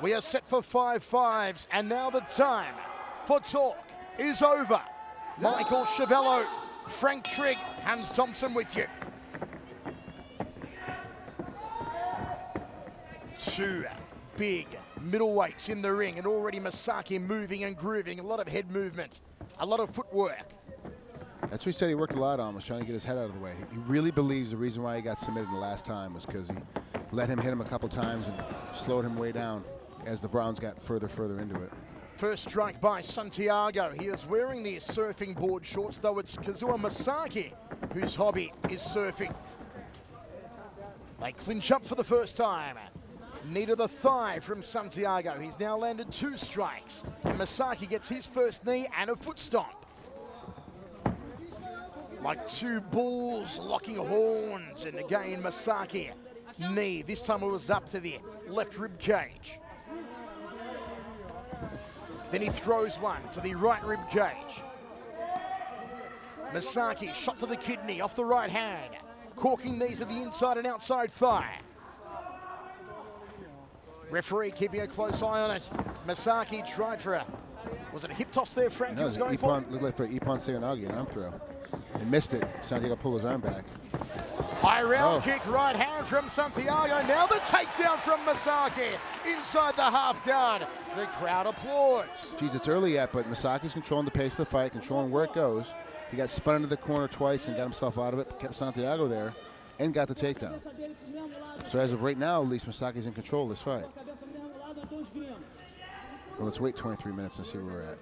We are set for 5-5s, and now the time for talk is over. Michael Chiavello, Frank Trigg, Hans Thompson with you. Two big middleweights in the ring, and already Misaki moving and grooving. A lot of head movement, a lot of footwork. That's what he said he worked a lot on, was trying to get his head out of the way. He really believes the reason why he got submitted the last time was because he let him hit him a couple times and slowed him way down as the rounds got further into it. First strike by Santiago. He is wearing the surfing board shorts, though it's Kazuo Misaki whose hobby is surfing. They clinch up for the first time. Knee to the thigh from Santiago. He's now landed 2 strikes. And Misaki gets his first knee and a foot stomp. Like 2 bulls locking horns, and again Misaki knee. This time it was up to the left rib cage. Then he throws one to the right rib cage. Misaki shot to the kidney off the right hand. Corking knees to the inside and outside thigh. Referee keeping a close eye on it. Misaki tried for was it a hip toss there, Frank? No, he was going for? Looked like for Ippon Seoinage, an arm throw. He missed it. Santiago pulled his arm back. High round kick, right hand from Santiago. Now the takedown from Misaki inside the half guard. The crowd applauds. Geez, it's early yet, but Misaki's controlling the pace of the fight, controlling where it goes. He got spun into the corner twice and got himself out of it, kept Santiago there, and got the takedown. So as of right now, at least Misaki's in control of this fight. Well, let's wait 23 minutes and see where we're at.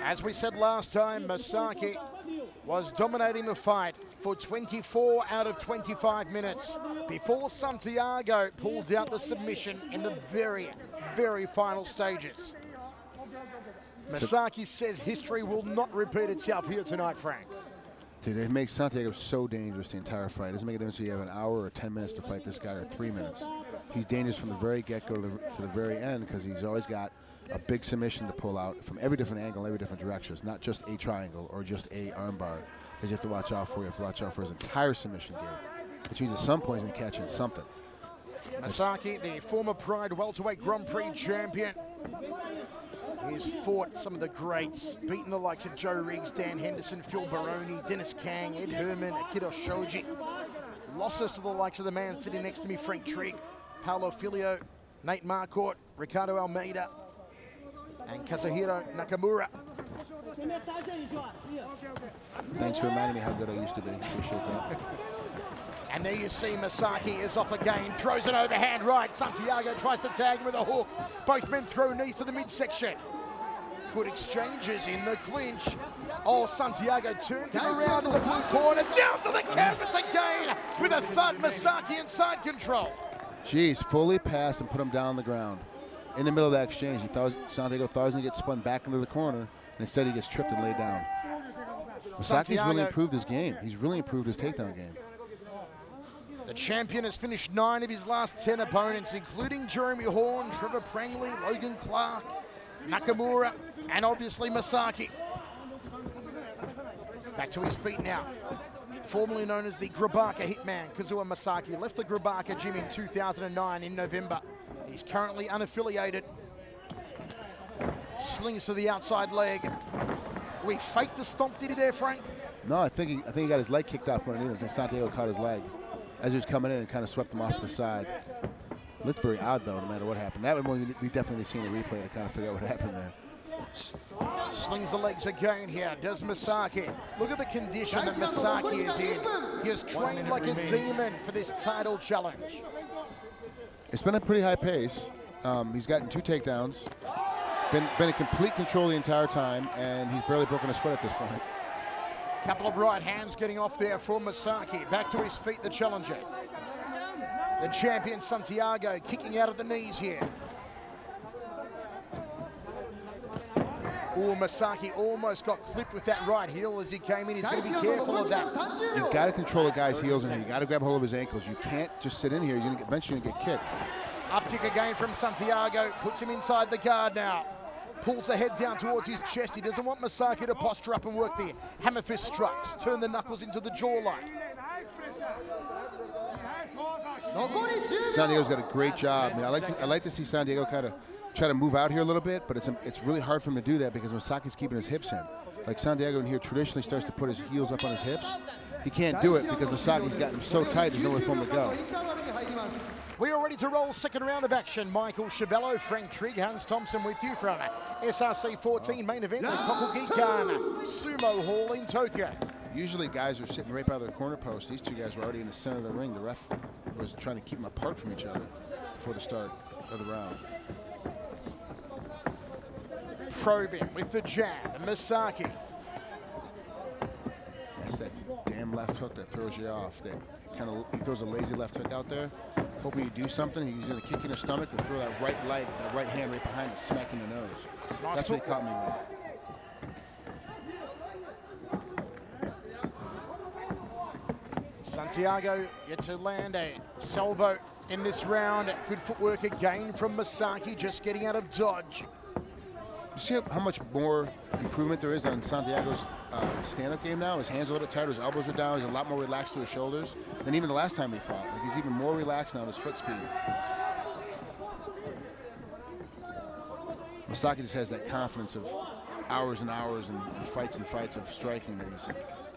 As we said last time, Misaki was dominating the fight for 24 out of 25 minutes before Santiago pulled out the submission in the very, very final stages. Misaki says history will not repeat itself here tonight, Frank. Dude, it makes Santiago so dangerous the entire fight. It doesn't make a difference if you have an hour or 10 minutes to fight this guy or 3 minutes. He's dangerous from the very get-go to the very end because he's always got a big submission to pull out from every different angle, every different direction. It's not just a triangle or just a armbar that you have to watch out for. You have to watch out for his entire submission game, which means at some point he's going to catch in something. Misaki, the former Pride Welterweight Grand Prix champion. He's fought some of the greats, beaten the likes of Joe Riggs, Dan Henderson, Phil Baroni, Dennis Kang, Ed Herman, Akito Shoji. Losses to the likes of the man sitting next to me, Frank Trigg, Paulo Filio, Nate Marquardt, Ricardo Almeida, and Kazuhiro Nakamura. Thanks for reminding me how good I used to be. Appreciate that. And there you see Misaki is off again, throws an overhand right. Santiago tries to tag him with a hook. Both men throw knees to the midsection. Good exchanges in the clinch. Oh, Santiago turns him around in the blue corner, down to the canvas again with a thud. Misaki in side control. Jeez, fully passed and put him down on the ground. In the middle of that exchange, Santiago thought he was going to get spun back into the corner, and instead he gets tripped and laid down. Misaki's really improved his game. He's really improved his takedown game. The champion has finished 9 of his last 10 opponents, including Jeremy Horn, Trevor Prangley, Logan Clark, Nakamura, and obviously Misaki. Back to his feet now. Formerly known as the Grabaka Hitman, Kazuo Misaki left the Grabaka gym in 2009 in November. He's currently unaffiliated. Slings to the outside leg. We faked the stomp, did he there, Frank? No, I think he got his leg kicked off underneath. I think Santiago caught his leg as he was coming in and kind of swept him off to the side. Looked very odd, though, no matter what happened. That one we definitely seen a replay to kind of figure out what happened there. Slings the legs again here, does Misaki. Look at the condition that Misaki is in. He has trained like a demon for this title challenge. It's been a pretty high pace. He's gotten 2 takedowns. Been in complete control the entire time, and he's barely broken a sweat at this point. Couple of right hands getting off there for Misaki. Back to his feet, the challenger. The champion Santiago kicking out of the knees here. Oh, Misaki almost got clipped with that right heel as he came in. He's going to be careful of that. You've got to control a guy's heels in here. You've got to grab hold of his ankles. You can't just sit in here. You're going to eventually get kicked. Up kick again from Santiago. Puts him inside the guard now. Pulls the head down towards his chest. He doesn't want Misaki to posture up and work the hammer fist strikes. Turn the knuckles into the jawline. Santiago's got a great job. I mean, I like to see Santiago kind of try to move out here a little bit, but it's really hard for him to do that because Misaki's keeping his hips in. Like Santiago in here traditionally starts to put his heels up on his hips. He can't do it because Misaki's got him so tight, there's nowhere for him to go. We are ready to roll second round of action. Michael Chavello, Frank Trigg, Hans Thompson with you from SRC 14 main event, the Kokugikan Sumo Hall in Tokyo. Usually guys are sitting right by their corner post. These two guys were already in the center of the ring. The ref was trying to keep them apart from each other before the start of the round. Probing with the jab, Misaki. That's that damn left hook that throws you off. He throws a lazy left hook out there, hoping you do something. He's going to kick you in the stomach or throw that right leg, that right hand right behind it, smack in the nose. Nice. That's what he caught me with. Santiago yet to land a salvo in this round. Good footwork again from Misaki, just getting out of dodge. You see how much more improvement there is on Santiago's stand-up game now? His hands are a little bit tighter, his elbows are down, he's a lot more relaxed to his shoulders than even the last time he fought. Like he's even more relaxed now in his foot speed. Misaki just has that confidence of hours and hours and fights of striking that he's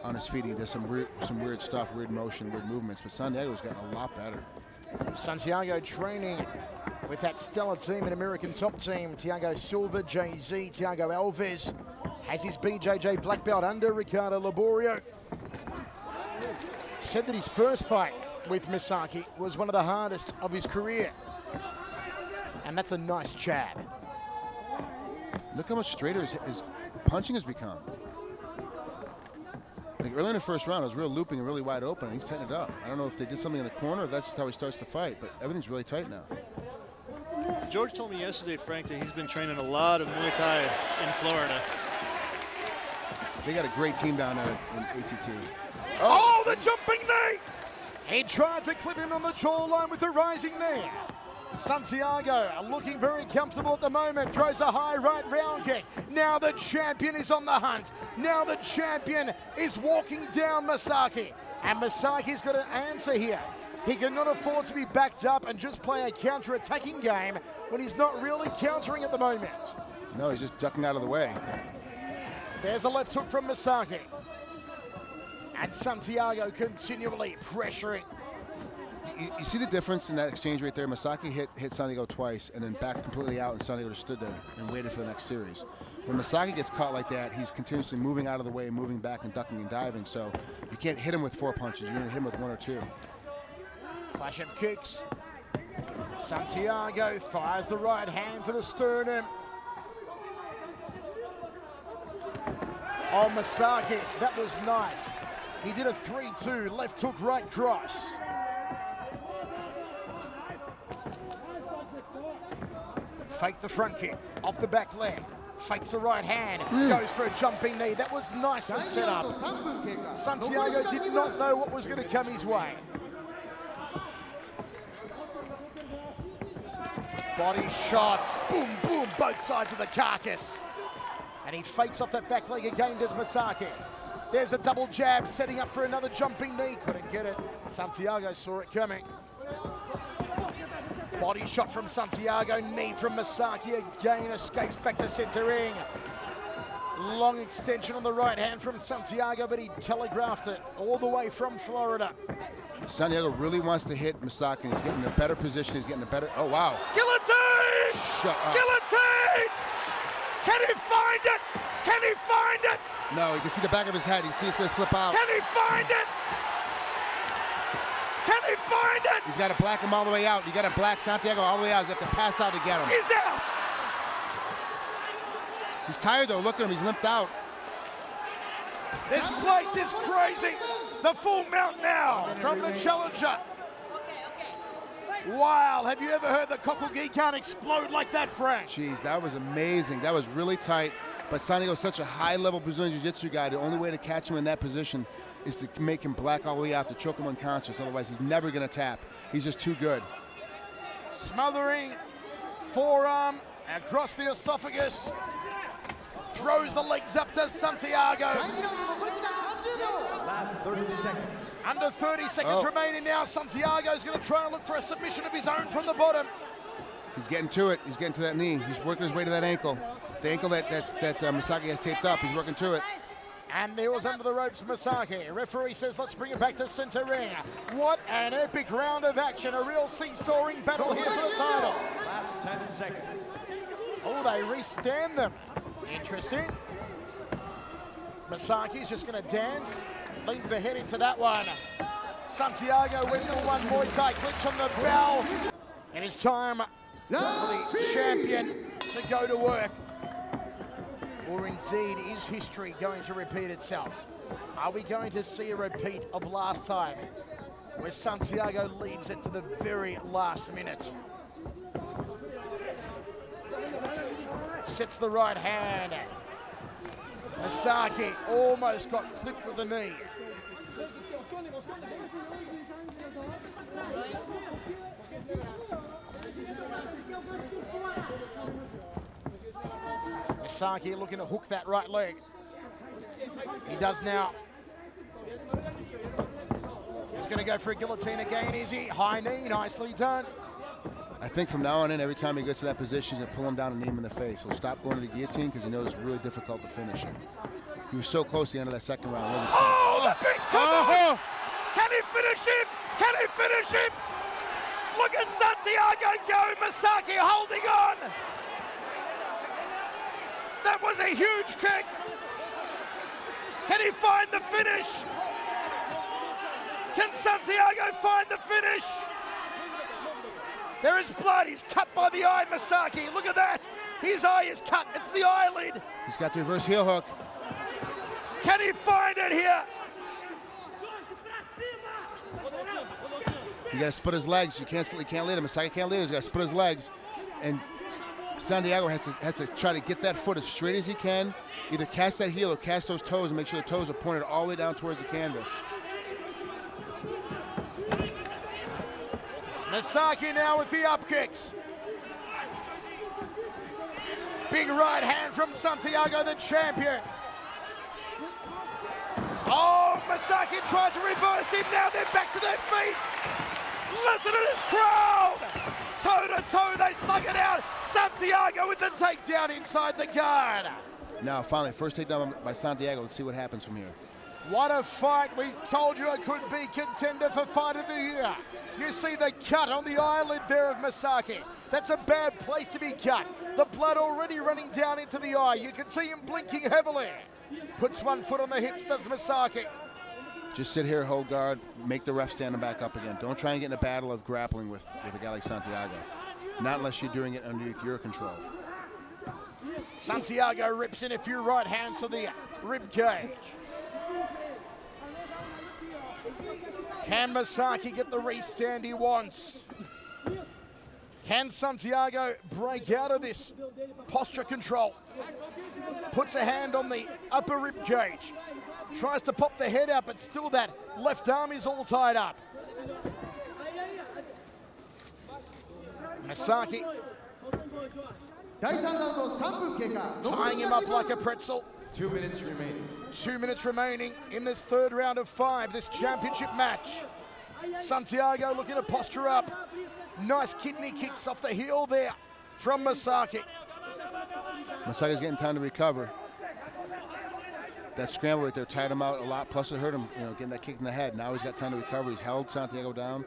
on his feet. He does some weird stuff, weird motion, weird movements, but Santiago's gotten a lot better. Santiago training with that stellar team, an American top team. Thiago Silva, Jay-Z, Thiago Alves has his BJJ black belt under Ricardo Laborio. Said that his first fight with Misaki was one of the hardest of his career. And that's a nice jab. Look how much straighter his punching has become. Like early in the first round, it was real looping and really wide open, and he's tightened it up. I don't know if they did something in the corner or that's just how he starts to fight, but everything's really tight now. George told me yesterday, Frank, that he's been training a lot of Muay Thai in Florida. They got a great team down there in ATT. Oh, the jumping knee! He tried to clip him on the jawline with the rising knee. Santiago looking very comfortable at the moment, throws a high right round kick. Now the champion is on the hunt. Now the champion is walking down Misaki. And Misaki's got an answer here. He cannot afford to be backed up and just play a counter-attacking game when he's not really countering at the moment. No, he's just ducking out of the way. There's a left hook from Misaki. And Santiago continually pressuring. You see the difference in that exchange right there? Misaki hit Santiago twice and then backed completely out, and Santiago just stood there and waited for the next series. When Misaki gets caught like that, he's continuously moving out of the way, moving back and ducking and diving, so you can't hit him with 4 punches. You're going to hit him with 1 or 2. Clash of kicks. Santiago fires the right hand to the sternum. Oh, Misaki, that was nice. He did a 3-2, left hook, right cross. Fake the front kick, off the back leg. Fakes the right hand, goes for a jumping knee. That was nicely set up. Santiago did not know what was going to come his way. Body shots, boom, boom, both sides of the carcass. And he fakes off that back leg again, does Misaki. There's a double jab, setting up for another jumping knee. Couldn't get it. Santiago saw it coming. Body shot from Santiago, knee from Misaki again, escapes back to center ring. Long extension on the right hand from Santiago, but he telegraphed it all the way from Florida. Santiago really wants to hit Misaki. He's getting in a better position. He's getting a better, oh wow. Guillotine! Shut up. Guillotine! Can he find it? Can he find it? No, you can see the back of his head. You see it's going to slip out. Can he find it? Can he find it? He's got to black him all the way out. You got to black Santiago all the way out. You have to pass out to get him. He's out. He's tired though. Look at him. He's limped out. This place is crazy. The full mount now from the challenger. Wow, have you ever heard the Kokugikan explode like that, Frank? Jeez, that was amazing. That was really tight. But Santiago's such a high-level Brazilian Jiu-Jitsu guy. The only way to catch him in that position is to make him black all the way out, to choke him unconscious. Otherwise, he's never going to tap. He's just too good. Smothering forearm across the esophagus. Throws the legs up to Santiago. Last 30 seconds. Under 30 seconds remaining now. Santiago's going to try and look for a submission of his own from the bottom. He's getting to it. He's getting to that knee. He's working his way to that ankle. The ankle that Misaki has taped up. He's working to it. And there was under the ropes Misaki. Referee says, let's bring it back to center ring. What an epic round of action. A real seesawing battle here for the title. Last 10 seconds. Oh, they restand them. Interesting. Misaki's just going to dance. Leans the head into that one. Santiago went to one Muay Thai clinch on the bell. And it's time for the champion to go to work. Or indeed, is history going to repeat itself? Are we going to see a repeat of last time, where Santiago leaves it to the very last minute? Sets the right hand. Misaki almost got flipped with the knee. Misaki looking to hook that right leg. He does now. He's going to go for a guillotine again, is he? High knee, nicely done. I think from now on in, every time he gets to that position, he's going to pull him down and knee him in the face. He'll stop going to the guillotine because he knows it's really difficult to finish him. He was so close at the end of that second round. Oh, the big comeback! Can he finish him? Can he finish him? Look at Santiago go! Misaki holding on! That was a huge kick! Can he find the finish? Can Santiago find the finish? There is blood. He's cut by the eye, Misaki. Look at that. His eye is cut. It's the eyelid. He's got the reverse heel hook. Can he find it here? You got to split his legs. He can't lead him. Misaki can't lead him. He's got to split his legs. And Santiago has to try to get that foot as straight as he can. Either cast that heel or cast those toes and make sure the toes are pointed all the way down towards the canvas. Misaki now with the up kicks. Big right hand from Santiago, the champion. Oh, Misaki tried to reverse him. Now they're back to their feet. Listen to this crowd. Toe to toe, they slug it out. Santiago with the takedown inside the guard. Now, finally, first takedown by Santiago. Let's see what happens from here. What a fight. We told you it could be contender for Fight of the Year. You see the cut on the eyelid there of Misaki. That's a bad place to be cut. The blood already running down into the eye. You can see him blinking heavily. Puts one foot on the hips, does Misaki. Just sit here, hold guard, make the ref stand him back up again. Don't try and get in a battle of grappling with a guy like Santiago. Not unless you're doing it underneath your control. Santiago rips in a few right hands to the rib cage. Can Misaki get the restand he wants? Can Santiago break out of this posture control? Puts a hand on the upper rib cage. Tries to pop the head out, but still that left arm is all tied up. Misaki tying him up like a pretzel. 2 minutes remaining. 2 minutes remaining in this third round of 5, this championship match. Santiago looking to posture up. Nice kidney kicks off the heel there from Misaki. Misaki's getting time to recover. That scramble right there tied him out a lot, plus it hurt him, getting that kick in the head. Now he's got time to recover. He's held Santiago down.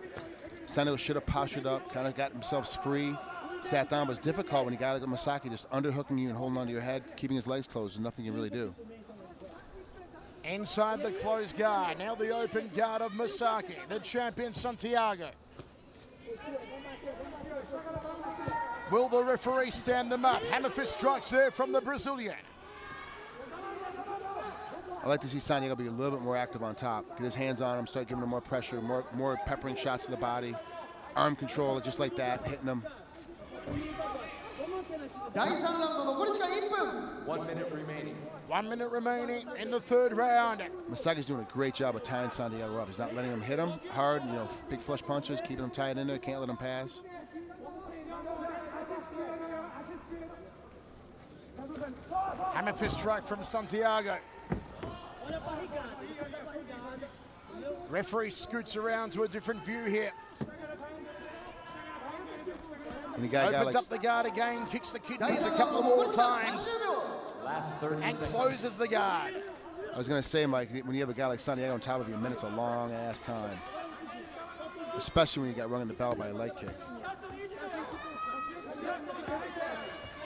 Santiago should have postured up, kind of got himself free, sat down, but it's difficult when you got Misaki just underhooking you and holding onto your head, keeping his legs closed. There's nothing you can really do. Inside the closed guard, now the open guard of Misaki, the champion Santiago. Will the referee stand them up? Hammer fist strikes there from the Brazilian. I like to see Santiago be a little bit more active on top. Get his hands on him, start giving him more pressure, more peppering shots to the body. Arm control, just like that, hitting him. 1 minute remaining. 1 minute remaining in the third round. Misaki's doing a great job of tying Santiago up. He's not letting him hit him hard, big flush punches, keeping him tied in there, can't let him pass. Hammer fist strike from Santiago. Referee scoots around to a different view here. And you got a guy Opens like up the guard again, kicks the kidneys a couple of more times, Last 30 and seconds. closes the guard. I was going to say, Mike, when you have a guy like Santiago on top of you, a minute's a long-ass time. Especially when you got rung in the bell by a leg kick.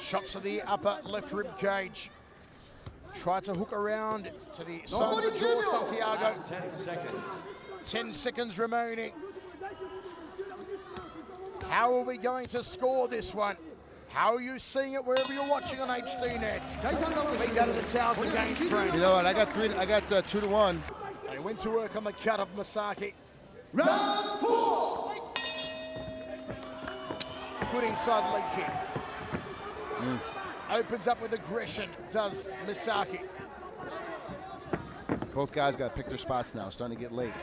Shots to the upper left rib cage. Tries to hook around to the side of the jaw, Santiago. Last 10 seconds. 10 seconds remaining. How are we going to score this one? How are you seeing it wherever you're watching on HDNet? We go to the towels again, Frank. You know what? I got 2-1. They went to work on the cut of Misaki. Round 4. Good inside leg kick. Opens up with aggression, does Misaki. Both guys got to pick their spots now. Starting to get late.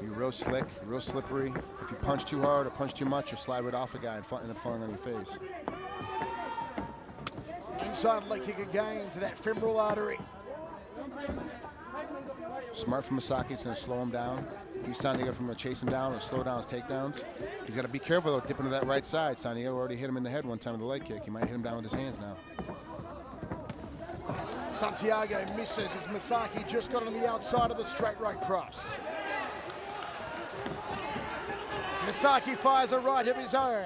You're real slick, you're real slippery. If you punch too hard or punch too much, you'll slide right off a guy and end up falling on your face. Inside leg kick again to that femoral artery. Smart from Misaki, it's going to slow him down. Keep Santiago from going to chase him down or slow down his takedowns. He's got to be careful though, dipping to that right side. Santiago already hit him in the head one time with a leg kick. He might hit him down with his hands now. Santiago misses as Misaki just got on the outside of the straight right cross. Misaki fires a right of his own.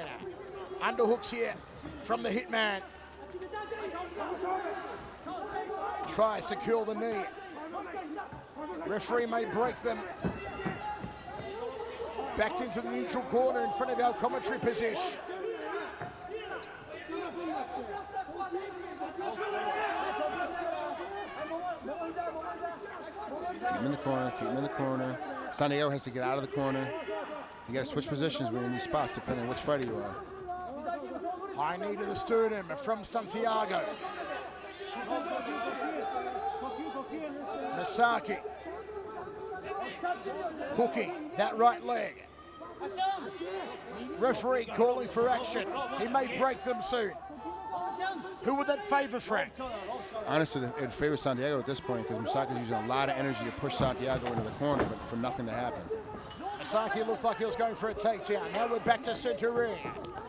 Underhooks here from the hitman. Tries to kill the knee. Referee may break them. Backed into the neutral corner in front of our commentary position. Keep him in the corner, keep him in the corner. Santiago has to get out of the corner. You got to switch positions when you're in these spots, depending on which fighter you are. High knee to the sternum from Santiago. Misaki. Hooking that right leg. Referee calling for action. He may break them soon. Who would that favor, Frank? Honestly, it favors Santiago at this point because Misaki's using a lot of energy to push Santiago into the corner, but for nothing to happen. Misaki looked like he was going for a takedown. Now we're back to center ring.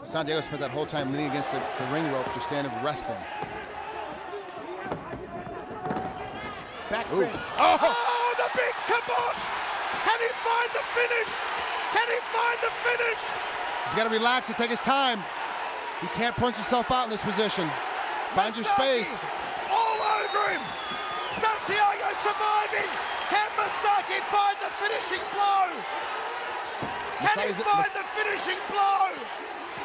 Santiago spent that whole time leaning against the ring rope, just standing resting. Back fist. Oh, the big kibosh! Can he find the finish? Can he find the finish? He's got to relax and take his time. He can't punch himself out in this position. Find your space. All over him. Santiago surviving. Can Misaki find the finishing blow? Can he find the finishing blow?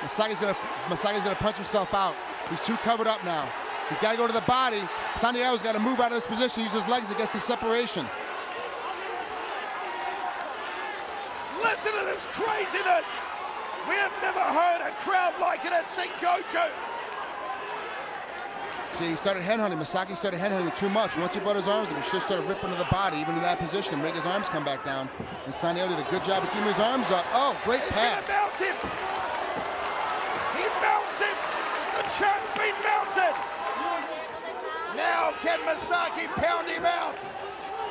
Misaki's gonna punch himself out. He's too covered up now. He's got to go to the body. Santiago's got to move out of this position, use his legs to get some separation. Listen to this craziness. We have never heard a crowd like it at Sengoku. See, he started headhunting. Misaki started headhunting too much. Once he brought his arms up, he should have started ripping to the body, even in that position, and make his arms come back down. And Santiago did a good job of keeping his arms up. Oh, great pass. He's gonna mount him. He mounts him. The champ's been mounted. Now can Misaki pound him out?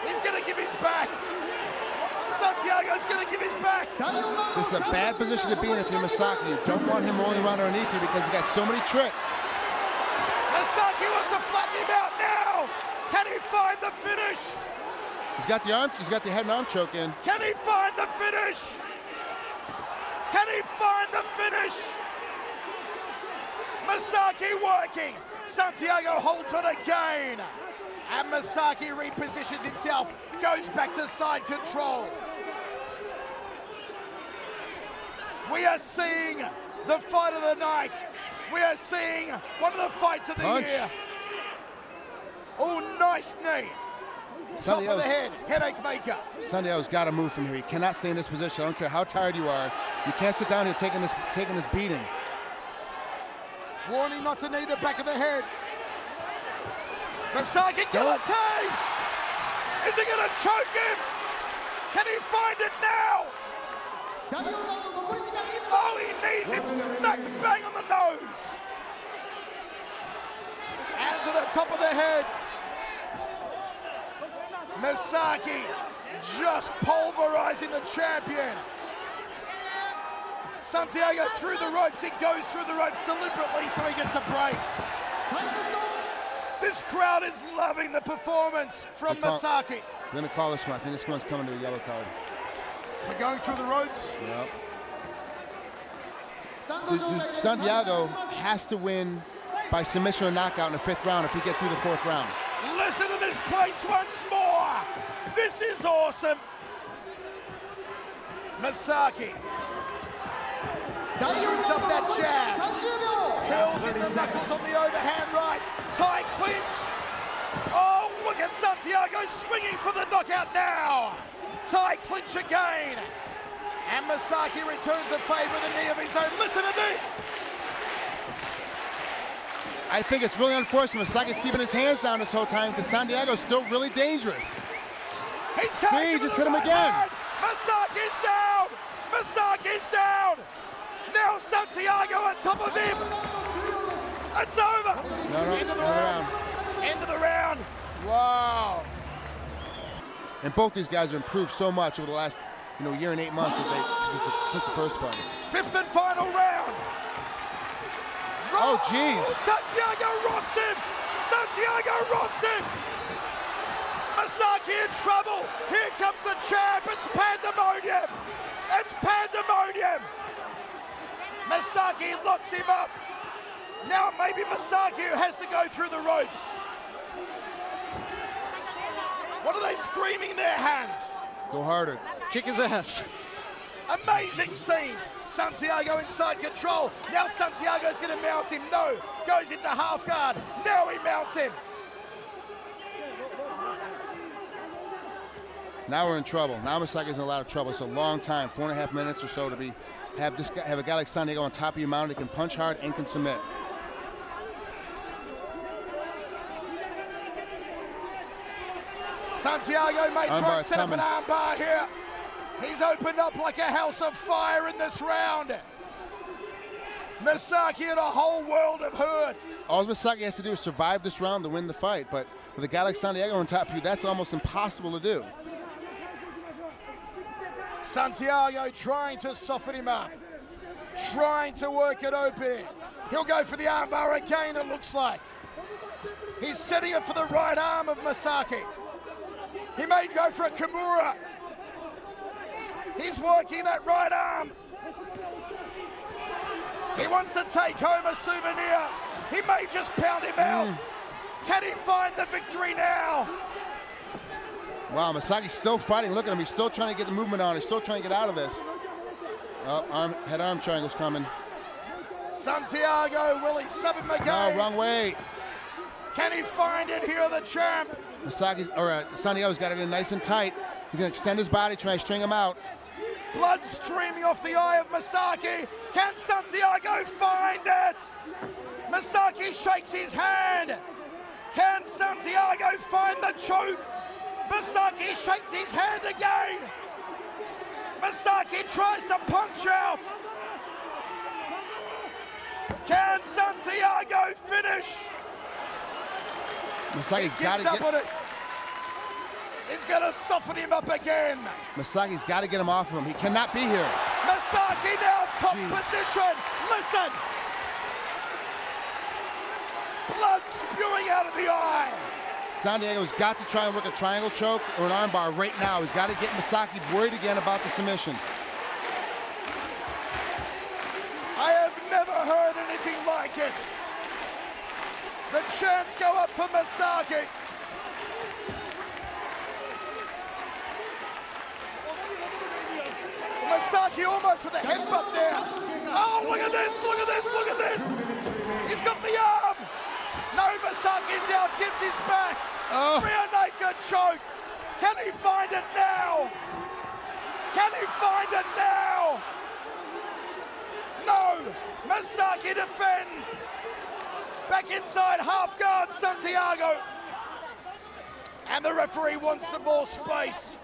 He's gonna give his back. Santiago's gonna give his back. This is a bad position to be in if you're Misaki. You don't want him rolling around underneath you because he's got so many tricks. Misaki wants to flatten him out now. Can he find the finish? He's got the head and arm choke in. Can he find the finish? Can he find the finish? Misaki working. Santiago holds it again. And Misaki repositions himself, goes back to side control. We are seeing the fight of the night. We are seeing one of the fights of the year. Oh, nice knee. Top of the head, headache maker. Santiago's got to move from here. He cannot stay in this position. I don't care how tired you are. You can't sit down here taking this beating. Warning not to knee the back of the head. Misaki guillotine! Is he gonna choke him? Can he find it now? Oh, he knees him smack bang on the nose. And to the top of the head. Misaki just pulverizing the champion. Santiago through the ropes. He goes through the ropes deliberately so he gets a break. This crowd is loving the performance from Misaki. I'm going to call this one. I think this one's coming to a yellow card. For going through the ropes? Yep. Santiago has to win by submission or knockout in the 5th round if he gets through the 4th round. Listen to this place once more. This is awesome. Misaki shoots up that jab. Curls in the knuckles on the overhand right. Tie clinch. Oh, look at Santiago swinging for the knockout now. Tie clinch again. And Misaki returns the favor with a knee of his own. Listen to this. I think it's really unfortunate. Misaki's keeping his hands down this whole time because Santiago's still really dangerous. He just hit him again. Misaki's down. Misaki's down. Now Santiago on top of him. It's over. No, End of the round. End of the round. Wow. And both these guys have improved so much over the last year and 8 months since the first fight. 5th and final round. Oh, jeez. Santiago rocks him. Santiago rocks him. Misaki in trouble. Here comes the champ. It's pandemonium. It's pandemonium. Misaki locks him up. Now maybe Misaki has to go through the ropes. What are they screaming in their hands? Go harder. Kick his ass. Amazing scenes. Santiago inside control. Now Santiago's going to mount him. No. Goes into half guard. Now he mounts him. Now we're in trouble. Now Misaki's in a lot of trouble. It's a long time, 4.5 minutes or so to have a guy like Santiago on top of you mounted. He can punch hard and can submit. Santiago may try and set up an armbar here. He's opened up like a house of fire in this round. Misaki in a whole world of hurt. All Misaki has to do is survive this round to win the fight, but with a guy like Santiago on top of you, that's almost impossible to do. Santiago trying to soften him up, trying to work it open. He'll go for the armbar again, it looks like. He's setting it for the right arm of Misaki. He may go for a Kimura. He's working that right arm. He wants to take home a souvenir. He may just pound him out. Can he find the victory now? Wow, Misaki's still fighting. Look at him. He's still trying to get the movement on. He's still trying to get out of this. Oh, head-arm triangle's coming. Santiago, will he sub him again? No, wrong way. Can he find it here, the champ? Santiago's got it in nice and tight. He's going to extend his body, try to string him out. Blood streaming off the eye of Misaki. Can Santiago find it? Misaki shakes his hand. Can Santiago find the choke? Misaki shakes his hand again. Misaki tries to punch out. Can Santiago finish? Misaki's got to get on it. He's going to soften him up again. Misaki's got to get him off of him. He cannot be here. Misaki now top position. Listen. Blood spewing out of the eye. Santiago's got to try and work a triangle choke or an armbar right now. He's got to get Misaki worried again about the submission. I have never heard anything like it. The chants go up for Misaki. Misaki almost with a headbutt there. Oh, look at this, look at this, look at this. He's got the arm. No, Misaki's out, gives his back. Rear naked choke. Can he find it now? Can he find it now? No, Misaki defends. Back inside half guard, Santiago. And the referee wants some more space.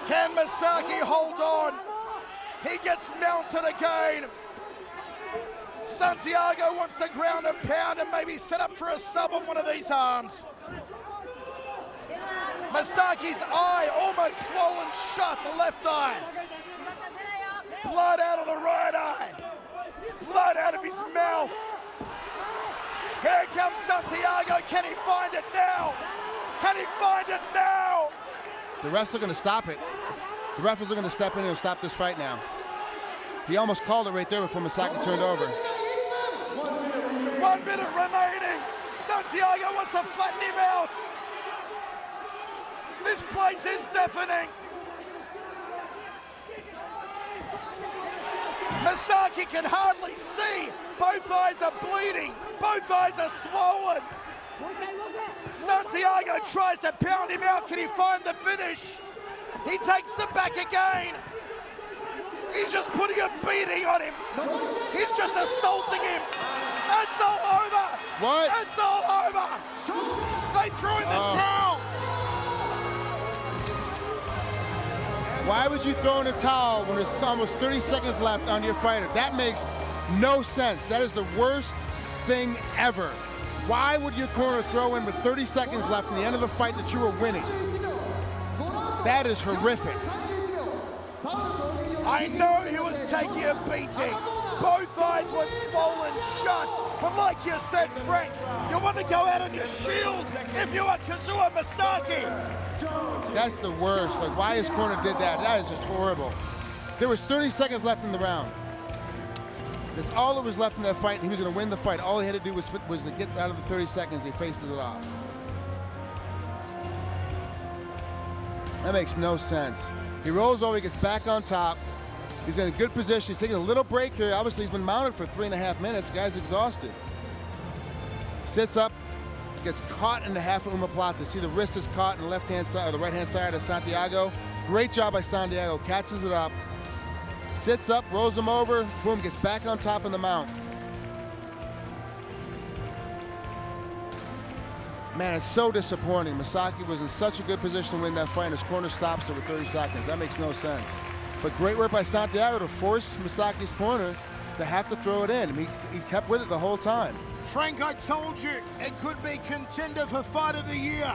Can Misaki hold on? He gets mounted again. Santiago wants to ground and pound and maybe set up for a sub on one of these arms. Misaki's eye almost swollen shut, the left eye. Blood out of the right eye. Blood out of his mouth. Here comes Santiago. Can he find it now? Can he find it now? The refs are going to stop it. The refs are going to step in and stop this fight now. He almost called it right there before Misaki turned over. 1 minute remaining. Santiago wants to flatten him out. This place is deafening. Misaki can hardly see. Both eyes are bleeding. Both eyes are swollen. Santiago tries to pound him out. Can he find the finish? He takes the back again. He's just putting a beating on him. He's just assaulting him. It's all over. What? It's all over. They threw in the towel. Why would you throw in a towel when there's almost 30 seconds left on your fighter? That makes no sense. That is the worst thing ever. Why would your corner throw in with 30 seconds left in the end of the fight that you were winning? That is horrific. I know he was taking a beating. Both eyes were swollen shut. But like you said, Frank, you want to go out on your shields if you are Kazuo Misaki. That's the worst. Like, why his corner did that? That is just horrible. There was 30 seconds left in the round. That's all that was left in that fight, and he was going to win the fight. All he had to do was to get out of the 30 seconds. He faces it off. That makes no sense. He rolls over, he gets back on top. He's in a good position. He's taking a little break here. Obviously, he's been mounted for 3.5 minutes. The guy's exhausted. Sits up, gets caught in the half of omoplata. See, the wrist is caught in the left-hand side, or the right-hand side of Santiago. Great job by Santiago. Catches it up. Sits up, rolls him over, boom, gets back on top of the mount. Man, it's so disappointing. Misaki was in such a good position to win that fight, and his corner stops it with 30 seconds. That makes no sense. But great work by Santiago to force Misaki's corner to have to throw it in. I mean, he kept with it the whole time. Frank, I told you, it could be contender for Fight of the Year.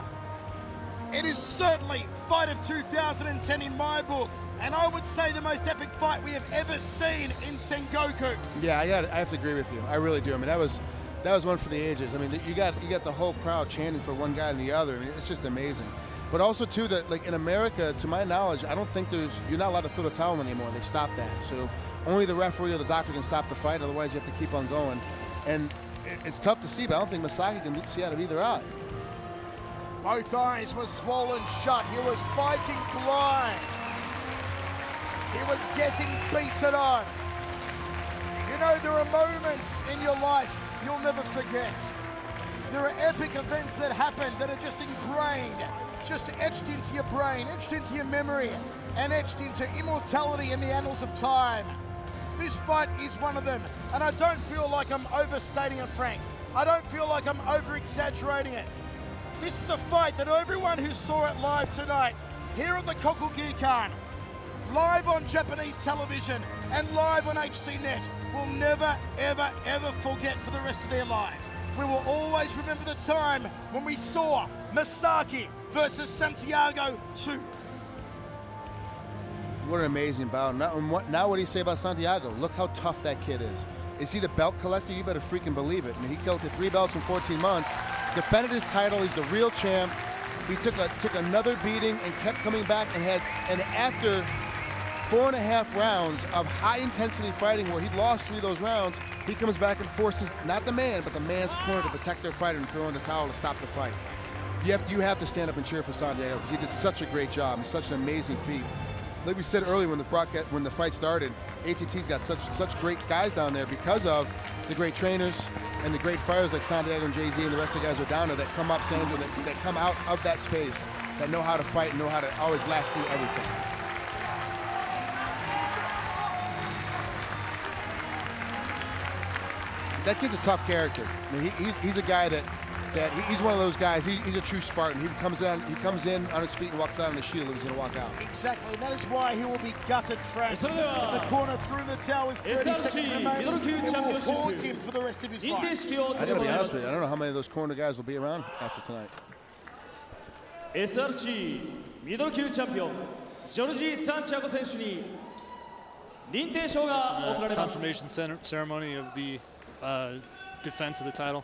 It is certainly Fight of 2010 in my book. And I would say the most epic fight we have ever seen in Sengoku. Yeah, I have to agree with you. I really do. I mean, that was one for the ages. I mean, you got the whole crowd chanting for one guy and the other. I mean, it's just amazing. But also too, that like in America, to my knowledge, I don't think you're not allowed to throw the towel anymore. They've stopped that. So only the referee or the doctor can stop the fight. Otherwise, you have to keep on going. And it's tough to see, but I don't think Misaki can see out of either eye. Both eyes were swollen shut. He was fighting blind. He was getting beaten on. You know, there are moments in your life you'll never forget. There are epic events that happen that are just ingrained, just etched into your brain, etched into your memory, and etched into immortality in the annals of time. This fight is one of them, and I don't feel like I'm overstating it, Frank. I don't feel like I'm over-exaggerating it. This is a fight that everyone who saw it live tonight, here at the Kokugikan, live on Japanese television and live on HDNet, will never, ever, ever forget for the rest of their lives. We will always remember the time when we saw Misaki versus Santiago 2. What an amazing bout. Now what do you say about Santiago? Look how tough that kid is. Is he the belt collector? You better freaking believe it. I mean, he collected 3 belts in 14 months, defended his title. He's the real champ. He took another beating and kept coming back and after 4.5 rounds of high-intensity fighting where he lost 3 of those rounds, he comes back and forces, not the man, but the man's corner to protect their fighter and throw in the towel to stop the fight. You have to stand up and cheer for Santiago because he did such a great job and such an amazing feat. Like we said earlier when the fight started, ATT's got such great guys down there because of the great trainers and the great fighters like Santiago and Jay-Z and the rest of the guys who are down there that come up, Sandra, that come out of that space, that know how to fight and know how to always last through everything. That kid's a tough character. I mean, he's a guy that that. He's one of those guys. He's a true Spartan. He comes in on his feet and walks out on his shield. He's going to walk out. Exactly, and that is why he will be gutted, Frank. In the corner, through the towel with 30 seconds remaining. It will haunt him for the rest of his life. I got to be honest with you. I don't know how many of those corner guys will be around after tonight. SRC ミドル級チャンピオンジョルジ・サンチアゴ選手に認定証が贈られます。 Confirmation ceremony of the defense of the title.